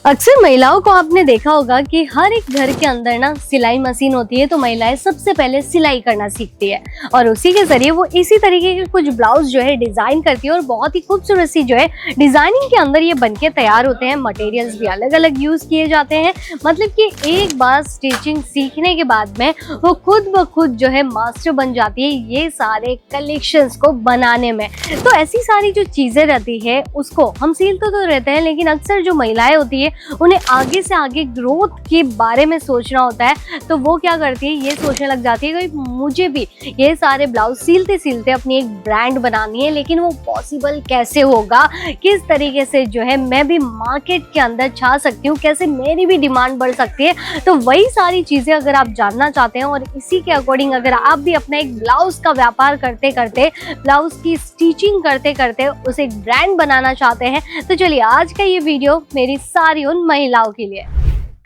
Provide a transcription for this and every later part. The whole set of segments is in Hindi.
अक्सर महिलाओं को आपने देखा होगा कि हर एक घर के अंदर ना सिलाई मशीन होती है, तो महिलाएं सबसे पहले सिलाई करना सीखती है और उसी के जरिए वो इसी तरीके के कुछ ब्लाउज जो है डिजाइन करती है और बहुत ही खूबसूरत सी जो है डिजाइनिंग के अंदर ये बनके तैयार होते हैं। मटेरियल्स भी अलग अलग यूज किए जाते हैं, मतलब कि एक बार स्टिचिंग सीखने के बाद में वो खुद ब खुद जो है मास्टर बन जाती है ये सारे कलेक्शंस को बनाने में। तो ऐसी सारी जो चीजें रहती है उसको हम सीखते तो रहते हैं, लेकिन अक्सर जो महिलाएं होती है उन्हें आगे से आगे ग्रोथ के बारे में सोचना होता है, तो वो क्या करती है, ये सोचने लग जाती है कि मुझे भी ये सारे ब्लाउज सिलते सिलते अपनी एक ब्रांड बनानी है, लेकिन वो पॉसिबल कैसे होगा, किस तरीके से जो है मैं भी मार्केट के अंदर छा सकती हूँ, कैसे मेरी भी डिमांड बढ़ सकती है। तो वही सारी चीजें अगर आप जानना चाहते हैं और इसी के अकॉर्डिंग अगर आप भी अपना एक ब्लाउज का व्यापार करते करते, ब्लाउज की स्टिचिंग करते करते उसे एक ब्रांड बनाना चाहते हैं, तो चलिए आज का ये वीडियो मेरी सारी उन महिलाओं के लिए।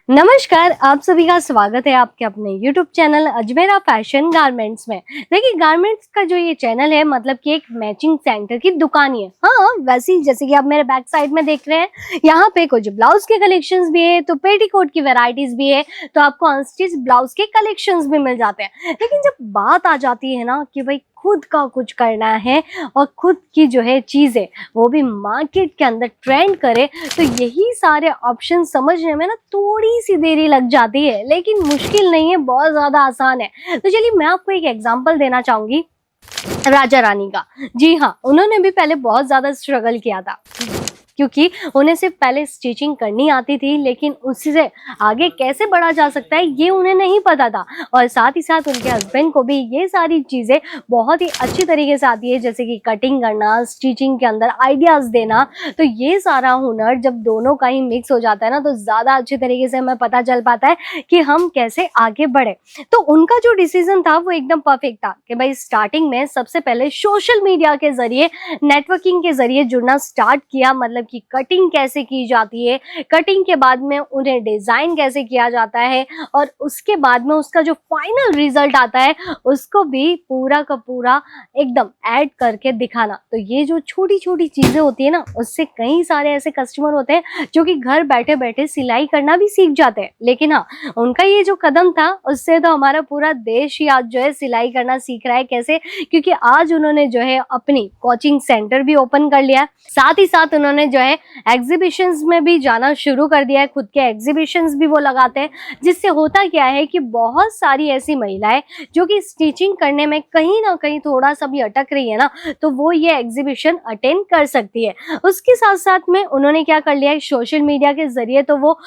नमस्कार, आप सभी का स्वागत है आपके अपने YouTube channel Ajmera fashion garments में। देखिए, गारमेंट्स का जो ये चैनल है मतलब कि एक मैचिंग सेंटर की दुकान ही है। हाँ, वैसे ही जैसे कि आप मेरे बैक साइड में देख रहे हैं, यहाँ पे कुछ ब्लाउज के कलेक्शंस भी है, तो पेटीकोट की वैरायटीज भी है, तो आपको अनस्टिच ब्लाउज के कलेक्शंस भी मिल जाते हैं। लेकिन जब बात आ जाती है ना कि भाई खुद का कुछ करना है और खुद की जो है चीजें वो भी मार्केट के अंदर ट्रेंड करे, तो यही सारे ऑप्शन समझने में ना थोड़ी सी देरी लग जाती है, लेकिन मुश्किल नहीं है, बहुत ज्यादा आसान है। तो चलिए मैं आपको एक एग्जांपल देना चाहूंगी राजा रानी का। जी हाँ, उन्होंने भी पहले बहुत ज्यादा स्ट्रगल किया था, क्योंकि उन्हें सिर्फ पहले स्टिचिंग करनी आती थी, लेकिन उससे आगे कैसे बढ़ा जा सकता है ये उन्हें नहीं पता था। और साथ ही साथ उनके हस्बैंड को भी ये सारी चीज़ें बहुत ही अच्छी तरीके से आती है, जैसे कि कटिंग करना, स्टिचिंग के अंदर आइडियाज़ देना। तो ये सारा हुनर जब दोनों का ही मिक्स हो जाता है ना, तो ज़्यादा अच्छे तरीके से हमें पता चल पाता है कि हम कैसे आगे बढ़े। तो उनका जो डिसीजन था वो एकदम परफेक्ट था कि भाई स्टार्टिंग में सबसे पहले सोशल मीडिया के जरिए, नेटवर्किंग के जरिए जुड़ना स्टार्ट किया, मतलब कि कटिंग कैसे की जाती है, कटिंग के बाद में उन्हें डिजाइन कैसे किया जाता है, और उसके बाद में उसका जो फाइनल रिजल्ट आता है उसको भी पूरा का पूरा एकदम ऐड करके दिखाना। तो ये जो छोटी छोटी चीजें होती है ना, उससे कई सारे ऐसे कस्टमर होते हैं जो कि घर बैठे बैठे सिलाई करना भी सीख जाते हैं। लेकिन हाँ, उनका ये जो कदम था उससे तो हमारा पूरा देश ही आज जो है सिलाई करना सीख रहा है। कैसे? क्योंकि आज उन्होंने जो है अपनी कोचिंग सेंटर भी ओपन कर लिया, साथ ही साथ उन्होंने जो है एग्जीबिशंस में भी जाना शुरू कर दिया है, खुद के एग्जीबिशंस भी वो लगाते हैं। जिससे होता क्या है कि बहुत सारी ऐसी महिलाएं जो कि स्टिचिंग करने में कहीं ना कहीं थोड़ा सा भी अटक रही है ना, तो वो ये एग्जीबिशन अटेंड कर सकती है। उसके साथ साथ में उन्होंने क्या कर लिया है, सोशल मीडिया के जरिए तो वो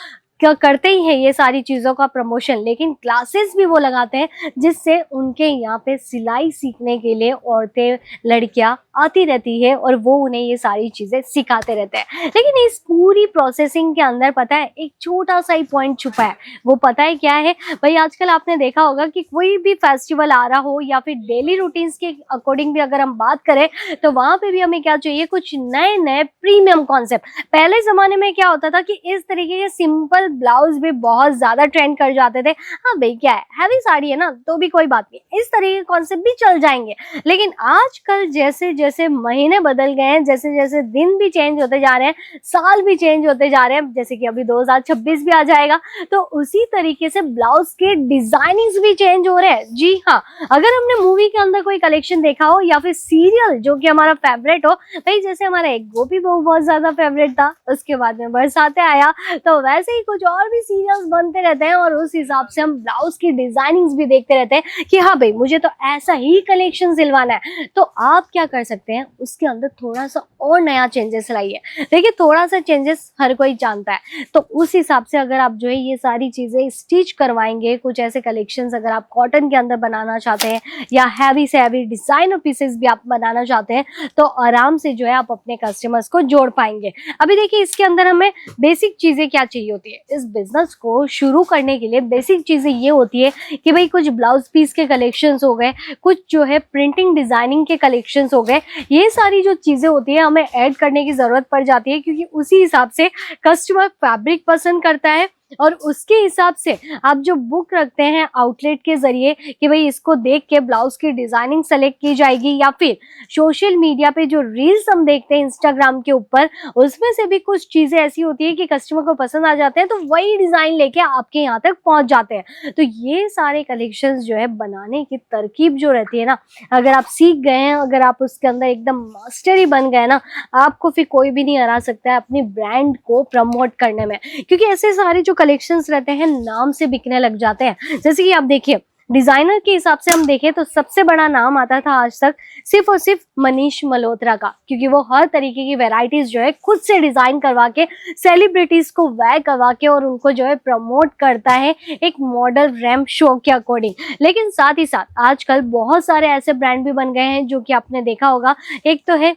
क्या करते ही है ये सारी चीज़ों का प्रमोशन, लेकिन क्लासेस भी वो लगाते हैं, जिससे उनके यहाँ पे सिलाई सीखने के लिए औरतें, लड़कियाँ आती रहती है और वो उन्हें ये सारी चीज़ें सिखाते रहते हैं। लेकिन इस पूरी प्रोसेसिंग के अंदर पता है एक छोटा सा ही पॉइंट छुपा है। वो पता है क्या है भाई? आजकल आपने देखा होगा कि कोई भी फेस्टिवल आ रहा हो या फिर डेली रूटीन्स के अकॉर्डिंग भी अगर हम बात करें, तो वहाँ पे भी हमें क्या चाहिए, कुछ नए नए प्रीमियम कॉन्सेप्ट। पहले ज़माने में क्या होता था कि इस तरीके के सिंपल ब्लाउज भी बहुत ज्यादा ट्रेंड कर जाते थे। हाँ भाई, क्या है, हैवी साड़ी है ना तो भी कोई बात नहीं, इस तरीके के कॉन्सेप्ट भी चल जाएंगे। लेकिन आजकल जैसे जैसे महीने बदल गए हैं, जैसे जैसे दिन भी चेंज होते जा रहे हैं, साल भी चेंज होते जा रहे हैं, जैसे कि अभी 2026 भी आ जाएगा, तो उसी तरीके से ब्लाउज के डिजाइनिंग भी चेंज हो रहे हैं। जी हाँ, अगर हमने मूवी के अंदर कोई कलेक्शन देखा हो या फिर सीरियल जो कि हमारा फेवरेट हो, भाई जैसे हमारा एक गोपी बहू बहुत ज्यादा फेवरेट था, उसके बाद में बरसाते आया, तो वैसे ही कुछ और भी सीरियल्स बनते रहते हैं और उस हिसाब से हम ब्लाउज की डिजाइनिंग्स भी देखते रहते हैं कि हाँ भाई मुझे तो ऐसा ही कलेक्शन सिलवाना है। तो आप क्या कर सकते हैं, उसके अंदर थोड़ा सा और नया चेंजेस लाइए। देखिए, थोड़ा सा चेंजेस हर कोई जानता है, तो उस हिसाब से अगर आप जो है ये सारी चीजें स्टिच करवाएंगे, कुछ ऐसे कलेक्शंस अगर आप कॉटन के अंदर बनाना चाहते हैं या हैवी से हैवी डिजाइनर पीसेस भी आप बनाना चाहते हैं, तो आराम से जो है आप अपने कस्टमर्स को जोड़ पाएंगे। अभी देखिए, इसके अंदर हमें बेसिक चीजें क्या चाहिए होती है, इस बिजनेस को शुरू करने के लिए बेसिक चीजें ये होती है कि भाई कुछ ब्लाउज पीस के कलेक्शंस हो गए, कुछ जो है प्रिंटिंग डिजाइनिंग के कलेक्शंस हो गए, ये सारी जो चीजें होती है हमें ऐड करने की जरूरत पड़ जाती है, क्योंकि उसी हिसाब से कस्टमर फैब्रिक पसंद करता है और उसके हिसाब से आप जो बुक रखते हैं आउटलेट के जरिए कि भाई इसको देख के ब्लाउज की डिजाइनिंग सेलेक्ट की जाएगी, या फिर सोशल मीडिया पे जो रील्स हम देखते हैं इंस्टाग्राम के ऊपर, उसमें से भी कुछ चीजें ऐसी होती है कि कस्टमर को पसंद आ जाते हैं तो वही डिजाइन लेके आपके यहाँ तक पहुंच जाते हैं। तो ये सारे कलेक्शंस जो है बनाने की तरकीब जो रहती है ना, अगर आप सीख गए हैं, अगर आप उसके अंदर एकदम मास्टर ही बन गए ना, आपको फिर कोई भी नहीं हरा सकता है अपनी ब्रांड को प्रमोट करने में, क्योंकि ऐसे सारे जो कलेक्शंस रहते हैं नाम से बिकने लग जाते हैं। जैसे कि आप देखिए डिजाइनर के हिसाब से हम देखें तो सबसे बड़ा नाम आता था आज तक सिर्फ और सिर्फ मनीष मल्होत्रा का, क्योंकि वो हर तरीके की वैरायटीज जो है खुद से डिजाइन करवा के सेलिब्रिटीज को वेयर करवा के और उनको जो है प्रमोट करता है एक मॉडल रैंप शो के अकॉर्डिंग। लेकिन साथ ही साथ आजकल बहुत सारे ऐसे ब्रांड भी बन गए हैं जो कि आपने देखा होगा। एक तो है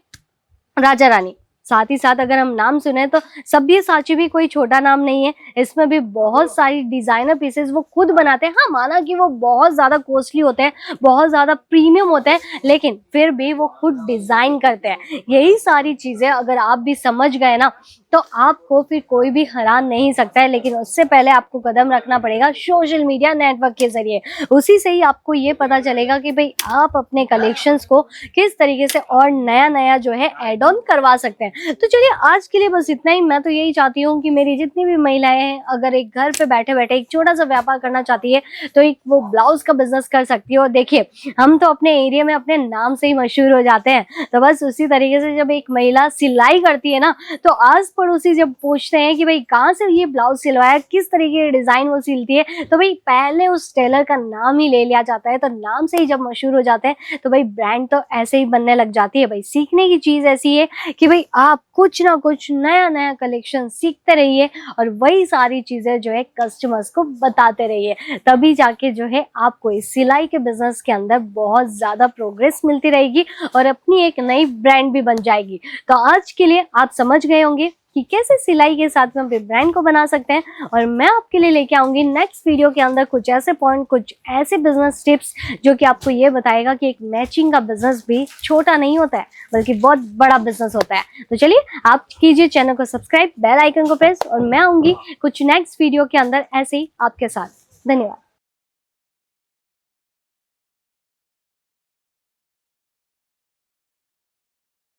राजा रानी, साथ ही साथ अगर हम नाम सुने तो सब्यसाची भी कोई छोटा नाम नहीं है। इसमें भी बहुत सारी डिजाइनर पीसेस वो खुद बनाते हैं। हाँ, माना कि वो बहुत ज्यादा कॉस्टली होते हैं, बहुत ज्यादा प्रीमियम होते हैं, लेकिन फिर भी वो खुद डिजाइन करते हैं। यही सारी चीजें अगर आप भी समझ गए ना तो आपको फिर कोई भी हरा नहीं सकता है। लेकिन उससे पहले आपको कदम रखना पड़ेगा सोशल मीडिया नेटवर्क के जरिए। उसी से ही आपको ये पता चलेगा कि भाई आप अपने कलेक्शंस को किस तरीके से और नया नया जो है एड ऑन करवा सकते हैं। तो चलिए आज के लिए बस इतना ही। मैं तो यही चाहती हूँ कि मेरी जितनी भी महिलाएं हैं अगर एक घर पे बैठे बैठे एक छोटा सा व्यापार करना चाहती है तो एक वो ब्लाउज का बिजनेस कर सकती है। और देखिए हम तो अपने एरिया में अपने नाम से ही मशहूर हो जाते हैं। तो बस उसी तरीके से जब एक महिला सिलाई करती है ना तो आस पड़ोसी जब पूछते हैं कि भाई कहाँ से ये ब्लाउज सिलवाया, किस तरीके के डिजाइन वो सिलती है, तो भाई पहले उस टेलर का नाम ही ले लिया जाता है। तो नाम से ही जब मशहूर हो जाते हैं तो भाई ब्रांड तो ऐसे ही बनने लग जाती है। भाई सीखने की चीज ऐसी है कि भाई आप कुछ ना कुछ नया नया कलेक्शन सीखते रहिए और वही सारी चीजें जो है कस्टमर्स को बताते रहिए, तभी जाके जो है आपको इस सिलाई के बिजनेस के अंदर बहुत ज्यादा प्रोग्रेस मिलती रहेगी और अपनी एक नई ब्रांड भी बन जाएगी। तो आज के लिए आप समझ गए होंगे कि कैसे सिलाई के साथ में अपने ब्रांड को बना सकते हैं। और मैं आपके लिए लेके आऊंगी नेक्स्ट वीडियो के अंदर कुछ ऐसे पॉइंट, कुछ ऐसे बिजनेस टिप्स जो कि आपको ये बताएगा कि एक मैचिंग का बिजनेस भी छोटा नहीं होता है बल्कि बहुत बड़ा बिजनेस होता है। तो चलिए आप कीजिए चैनल को सब्सक्राइब, बेल आइकन को प्रेस, और मैं आऊंगी कुछ नेक्स्ट वीडियो के अंदर ऐसे ही आपके साथ। धन्यवाद।